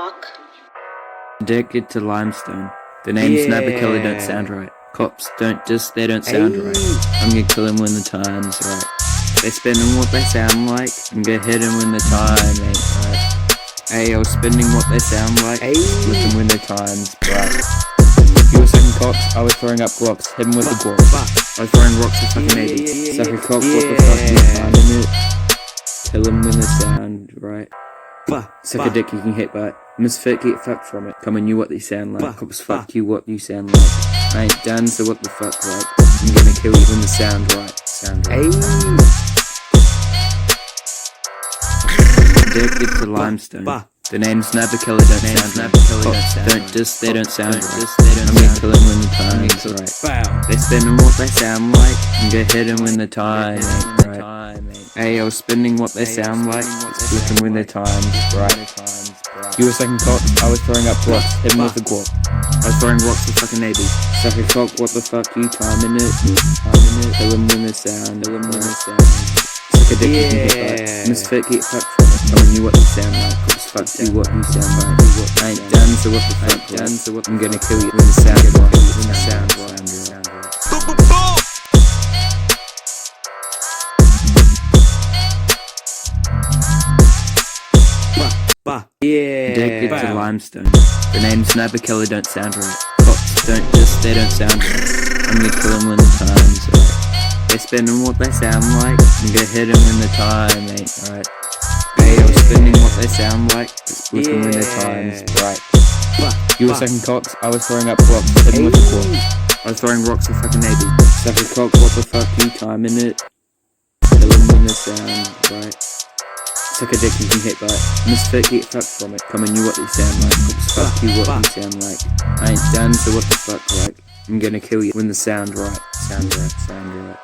fuck? Addicted to limestone. The name's Never Killer don't sound right. Cops they don't sound right. I'm gonna kill 'em when the time's right. They spinning what they sound like. I'm gonna hit 'em when the time ain't right. Ayo, spinning what they sound like. Looking when the time's right. You were sucking cocks, I was throwing up glocks. Hit 'em with the guac. I was throwing rocks at fucking 80. Suck a cock, what the fuck you finding it? Kill 'em when they sound right. Suck a dick you can hit by it. Misfit, get fucked from it. Come on, you what they sound like. Cops fuck you what you sound like. I ain't done, so what the fuck like. I'm gonna kill you when the sound right. Sound right. Addicted to limestone. The name's Never Killer don't sound right. Cops they don't sound right. I'm gonna kill 'em when the time's right. They spinning what they sound like. I'm gonna hit 'em when the time ain't right. Ayo, spinning what they sound like. Looking when the time's right. You were sucking cock, I was throwing up blocks. Hit 'em with the guac. I was throwing rocks at fucking 80. Suck a cock, what the fuck you timing it? Kill 'em when the sound. Suck a dick you can hit by. Misfit, get fucked from it. Telling you what they sound like. Cops fuck you what you sound like. I ain't done, so what the fuck like. I'm gonna kill you when the sound right. When the sound right. Addicted to limestone. The name's Never Killer don't sound right. Cops they don't sound right. I'm gonna kill 'em when the time's right. They spinning what they sound like. I'm gonna hit 'em when the time ain't right. Ayo, spinning what they sound like. Looking when the time's right. You were sucking cocks, I was throwing up blocks. Hit 'em with the guac. I was throwing rocks at fucking 80. Suck a cock, what the fuck you timing it? Kill 'em when the sound right. Suck a dick you can hit by it. Misfit, get fucked from it. Come on, you what they sound like. Cops fuck you what you sound like. I ain't done, so what the fuck like. I'm gonna kill you when the sound right. Sound right.